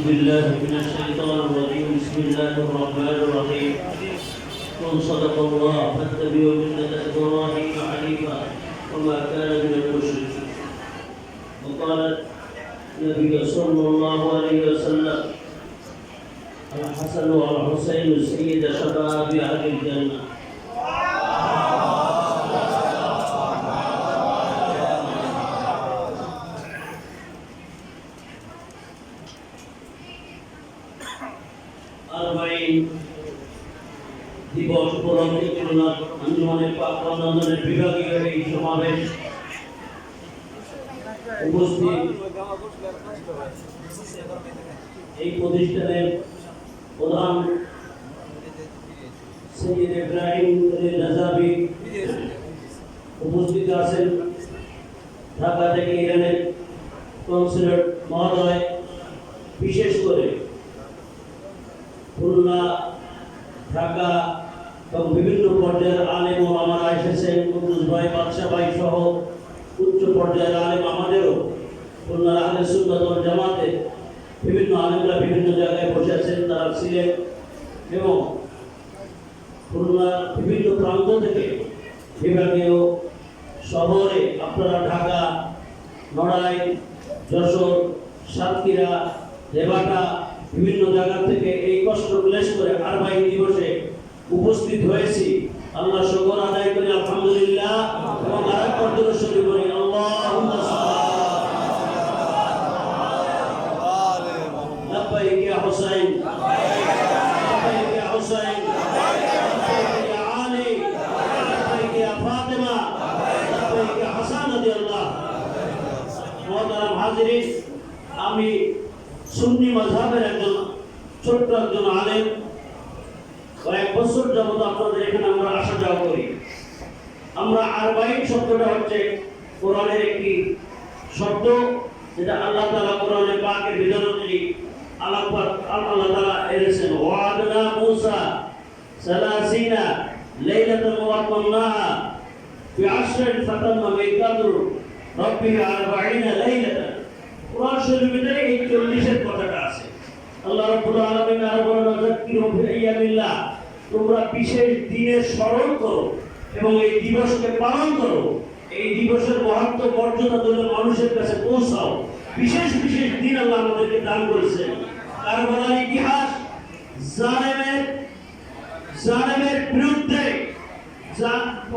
بالله من الشيطان الرجيم بسم الله الرحمن الرحيم قل صدق الله فاتبعوا ملة إبراهيم حنيفا وما كان من المشركين وقال النبي صلى الله عليه وسلم الحسن والحسين سيد شباب أهل الجنة দিবস উপলক্ষে আঞ্জুমানের পাক রমজানের বিভাগীয় এই সমাবেশ উপস্থিত এই প্রতিষ্ঠানের প্রধান সৈয়দ ইব্রাহিম নাজাবি উপস্থিত আছেন ঢাকা থেকে ইরানের কনসুলেট মহোদয়, বিশেষ করে খুলনা ঢাকা এবং বিভিন্ন পর্যায়ের আলেম ওলামারা এসেছেন। কুদ্দুস ভাই, বাদশা ভাই সহ উচ্চ পর্যায়ের আলেম আমাদেরও খুলনার আহলে সুন্নাত ওয়াল জামাতে বিভিন্ন আলেমরা বিভিন্ন জায়গায় বসে আছেন, তারা ছিলেন এবং খুলনার বিভিন্ন প্রান্ত থেকে বিভাগীয় শহরে আপনারা ঢাকা, নড়াই, যশোর, সাতক্ষীরা, দেবাটা বিভিন্ন জায়গা থেকে এই কষ্ট ক্লেশ করে আরবাঈন দিবসে উপস্থিত হয়েছি। আল্লাহ শুকর আদায় করি আলহামদুলিল্লাহ এবং আরেকবার দরুদ শরীফ পড়ি আল্লাহুম্মা লাব্বাইক ইয়া হুসাইন, লাব্বাইক ইয়া হুসাইন, লাব্বাইক ইয়া আলী, লাব্বাইক ইয়া ফাতিমা, লাব্বাইক ইয়া হাসান রাদিয়াল্লাহু। মুহতারাম হাজিরিন, আমি সুন্নি মাযহাবের একজন ছোট্ট একজন আলেম। কয়েক বছর যাবত আপনাদের এখানে আমরা আসা যাওয়া করি। আমরা আরবাঈন শব্দটা হচ্ছে কোরআনের একটি শব্দ, যেটা আল্লাহ তাআলা কোরআনে পাকের ভিতরে আল্লাহ তাআলা এনেছেন। ওয়া'আদনা মূসা 30 লাইলাতান ওয়া আতমামনাহা বি'আশরিন ফাতাম্মা মিকাতু রাব্বিহি 40 লাইলাতান। কোরআন শরীফের ভিতরে এই 40 এর কথাটা আছে। আল্লাহ রাব্বুল আলামিন আরো বলেন, যাকিরু ফি আইয়ামিল্লাহ, তোমরা বিশেষ দিনের স্মরণ করো এবং এই দিবসকে পালন করো। এই দিবসের মাহাত্ম্য মর্যাদা তোমরা মানুষের কাছে পৌঁছাও। বিশেষ বিশেষ দিন আল্লাহ আমাদেরকে দান করেছেন। কারবালার ইতিহাস,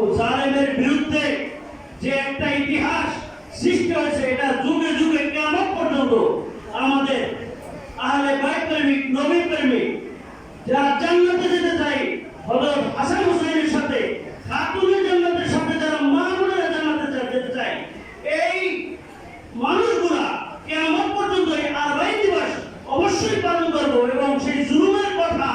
জালেমের বিরুদ্ধে যে একটা ইতিহাস সৃষ্টি হয়েছে, এটা যুগে যুগে কিয়ামত পর্যন্ত আমাদের আহলে বাইত প্রেমিক, নবী প্রেমিক যারা জান্নাতে যেতে চায়, হযরত হাসান হুসাইনের সাথে খাতুনে জান্নাতের সাথে যারা মা বোনেরা জান্নাতে যেতে চায়, এই মানুষগুলা কিয়ামত পর্যন্ত এই আরবাঈন দিবস অবশ্যই পালন করব এবং সেই জুলুমের কথা,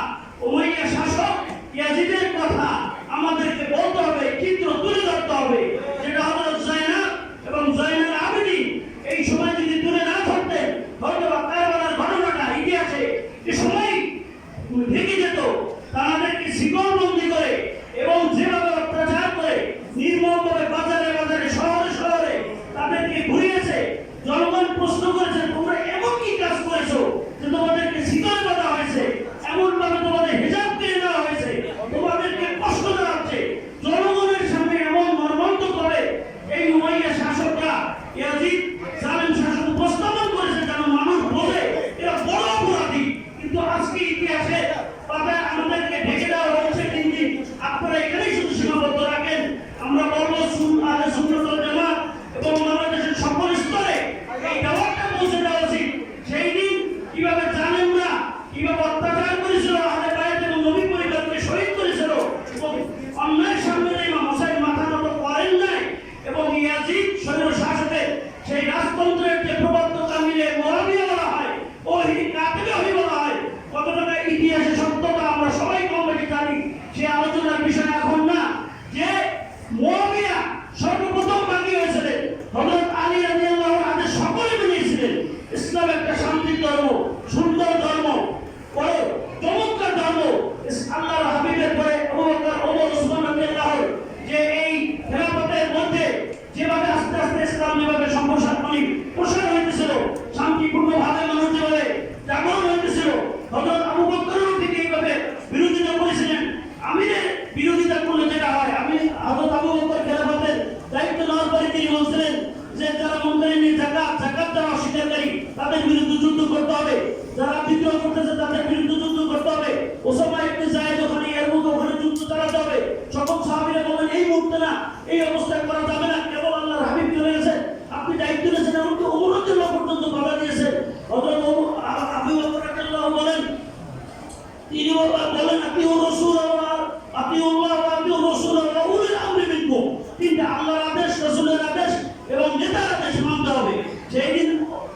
উমাইয়া শাসক ইয়াজিদের কথা আমাদেরকে বলতে হবে, চিত্র তুলে ধরতে হবে, যেটা হযরত যায়েনাব এবং জয়নুল আবেদিন এই সময় যদি তুলে না ধরতেন, হয়তো কারবালার ঘটনাটা ইতিহাসে যে সময় থেকে যেত। তাদেরকে শিকলবন্দি করে এবং যেভাবে অত্যাচার করে নির্মমভাবে বাজারে বাজারে, শহরে শহরে তাদেরকে ঘুরিয়েছে। জনগণ প্রশ্ন করেছে, তোমরা এমন কি কাজ করেছো যে তোমাদেরকে শিকল বাঁধা হয়েছে, এমন ভাবে তোমাদের হিজাব কেড়ে নেওয়া হয়েছে, তোমাদেরকে কষ্ট দেওয়া হচ্ছে। জনগণের সামনে এমন মর্মান্তিক করে এই উমাইয়া শাসকরা, ইয়াজিদ জালেম শাসক উপস্থাপন করেছে যেন মানুষ বোঝে এরা বড় অপরাধী। কিন্তু আজকে ইতিহাসে পাতায় আমাদেরকে ঢেকে দেওয়া হচ্ছে। কিন্তু আপনারা এখানেই শুধু সীমাবদ্ধ রাখেন। আমরা বলবো আহলে সুন্নাত ওয়াল জামাত এবং বাংলাদেশের সকল স্তরে এই দাওয়াতটা পৌঁছে দেওয়া উচিত। সেই দিন কিভাবে জালেমরা কিভাবে অত্যাচার করেছিল, আহলে বাইত এবং নবী পরিবারকে শহীদ করেছিল এবং অন্যায়ের সামনে ইমাম হোসেন মাথা নত করেন নাই এবং ইয়াজিদ সৈন্য শাসকের সেই রাজতন্ত্রের যে প্রবর্তক আমিরে মুআবিয়া বলা হয়, ওই কাতিবে ওহী বলা হয়, কতটা ইতিহাসে সত্যতা আমরা সবাই কম বেশি জানি। সে আলোচনার বিষয় এখন না। যে মুআবিয়া সর্বপ্রথম বাকি হয়েছিলেন, হযরত আলী রাদিয়াল্লাহু আনহু সকলে মেনেছিলেন ইসলাম একটা শান্তির ধর্ম, সুন্দর ধর্ম, বড় চমৎকার ধর্ম। আল্লাহর হাবিবের পরে আবু বকর, ওমর, ওসমান রাদিয়াল্লাহু যে এই খেলাফতের মধ্যে যেভাবে আস্তে আস্তে ইসলাম যেভাবে সম্প্রসার প্রসার হইতেছিল, শান্তিপূর্ণভাবে মানুষ যেভাবে জাগরণ যারা বিদ্রোহ করতেছে তাদের বিরুদ্ধে যুদ্ধ করতে হবে। ওসামা ইবনে যায়েদ ওখানে ইয়ারমুক ওখানে যুদ্ধ চালাতে হবে। সকল সাহাবীরা বলেন এই মুহূর্তে না, এই অবস্থায় করা যাবে না, কেবল আল্লাহর হাবিব চলে গেছে, আপনি দায়িত্ব নিয়েছেন, এমনকি ওমরের জন্য পর্যন্ত বাধা দিয়েছেন। হযরত আবু বকর রাদিয়াল্লাহু বলেন, তিনি বলেন আপনি ও রাসূল আপনি আল্লাহ আপনি রাসূল ওয়া উলিল আমরি মিনকুম, তিনটা আল্লাহর আদেশ, রাসূলের আদেশ এবং নেতার আদেশ মানতে হবে। সেই দিন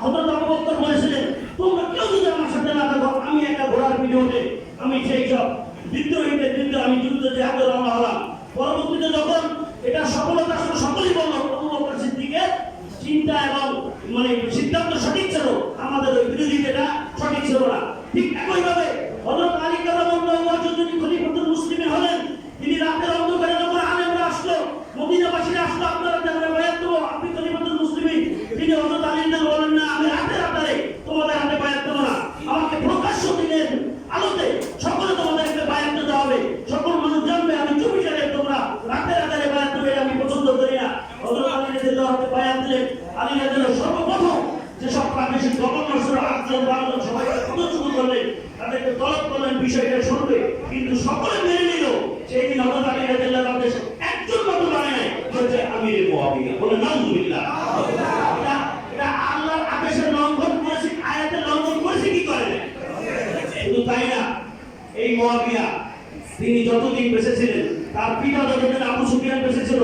হযরত আবু বকর বলেছিলেন, তোমরা কেউ যদি আমার সাথে না থাকো, আমি একটা ঘোড়ার পিঠে আমি সেই সব বিদ্রোহীদের বিরুদ্ধে আমি যুদ্ধে জিহাদে রওনা হলাম। পরবর্তীতে যখন এটা সফলতা আসলে সকলেই বলল আবু বকর সিদ্দিকের চিন্তা এবং মানে সিদ্ধান্ত সঠিক ছিল, আমাদের ওই বিরোধীটা সঠিক ছিল না। ঠিক একইভাবে হযরত আলী কারামাল্লাহু ওয়াজহু যিনি খলিফাতুল মুসলিমিন হলেন, তিনি রাতের অন্ধকারে যখন আলেমরা আসলো, মদিনাবাসীরা আসলো, আপনারা জানেন বায়াত দেবো, আপনি খলিফাতুল মুসলিমিন, তিনি হযরত আলীকে বলেন না, আমি রাতের আধারে তোমাদের হাতে বায়াত দেবো না, আমাকে প্রকাশ্য দিনের আলোতে সকলে তোমাদেরকে বায়াত দিতে হবে, সকল মানুষ জানবে আমি চুপিসারে তোমরা রাতের আধারে বায়াত দেবে, আমি পছন্দ করি না। হযরত আলী রাদিয়াল্লাহু আনহু বায়াত দিলেন। আলী রাদিয়াল্লাহু সর্বপ্রথম যেসব প্রাদেশিক গভর্নর ছিল 8 জন সবাইকে শুরু করলেন, তাদেরকে তলব করলেন বিষয়টা শুনবে, কিন্তু সকলে মেনে নিল। সেই দিন হযরত আলী রাদিয়াল্লাহু আনহু একজন মাত্র মানে নাই, হচ্ছে আমিরে মুআবিয়া, বলে নাউযুবিল্লাহ। এটা আল্লাহর আদেশের লঙ্ঘন করেছে, আয়াতের লঙ্ঘন করেছে, কি করে না? শুধু তাই না, এই মুআবিয়া তিনি যতদিন বেঁচে ছিলেন, তার পিতা যতদিন আবু সুফিয়ান বেঁচে ছিল,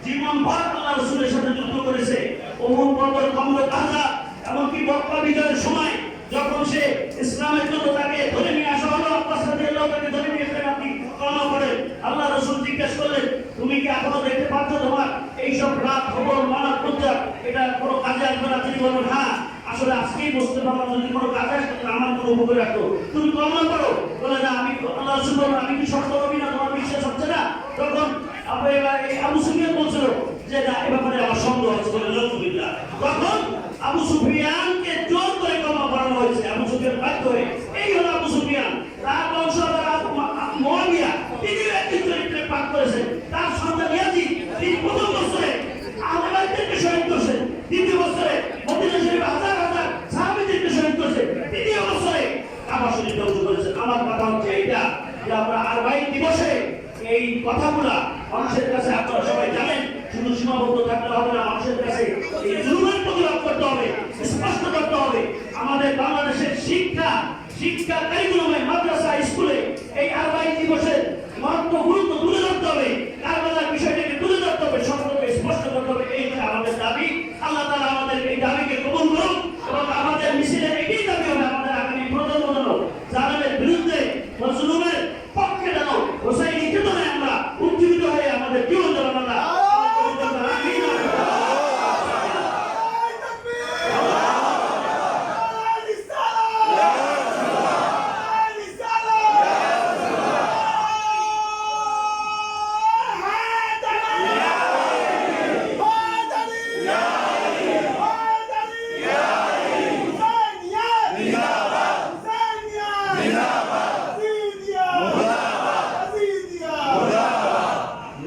জীবনভর আল্লাহ রাসূলের সাথে যুদ্ধ করেছে। উহুদ পর্বত, খন্দক, আহজাব, এমনকি মক্কা বিজয়ের সময় যখন সে ইসলামের জন্য তাকে ধরে নিয়ে আসা হলো, আব্বাস রাদিয়াল্লাহু তাকে ধরে নিয়ে এসে আপনি কলমা পড়েন, আল্লাহ রাসূল জিজ্ঞেস করলেন, তুমি কি এখনো দেখতে পাচ্ছ তোমার এইসব রাত খবর মানার পর্যন্ত এটা কোনো কাজে আসবে না? তিনি বলেন, হ্যাঁ আসলে আজকেই বুঝতে পারলাম, যদি কোনো কাজে আসতো আমার কোনো উপকার রাখতো, তুমি কলমা পড়ো। বলে না, আমি আল্লাহ রাসূল বলেন, আমি কি সত্য নবী না, তোমার বিশ্বাস হচ্ছে না? তখন আবু সুফিয়ান বলছিল যে না, এ ব্যাপারে আমার সন্দেহ আছে, বলে নাউযুবিল্লাহ। তখন আবু সুফিয়ানকে জোর করে কলমা পড়ানো হয়েছে, আবু সুফিয়ান বাধ্য হয়ে। এই হলো আবু সুফিয়ান, তার বংশধর মুআবিয়া, তিনি একটি চরিত্রে পাঠ করেছেন। তার সন্তান ইয়াজিদ, তিনি প্রথম বছরে আহলে বাইতকে শহীদ করেছেন, দ্বিতীয় বছরে মদিনা শরীফে হাজার হাজার সাহাবীদেরকে শহীদ করেছেন, তৃতীয় বছরে কাবা শরীফ ধ্বংস করেছেন। আমার কথা হচ্ছে এইটা যে আমরা আরবাঈন দিবসে এই কথাগুলা মানুষের কাছে, আপনারা সবাই জানেন, শুধু সীমাবদ্ধ থাকতে হবে না, মানুষের কাছে এই জুলুমের প্রতিবাদ করতে হবে, স্পষ্ট করতে হবে। আমাদের বাংলাদেশের শিক্ষা কারিকুলামে, মাদ্রাসা, স্কুলে এই আরবাঈন দিবসের মহত্ব গুরুত্ব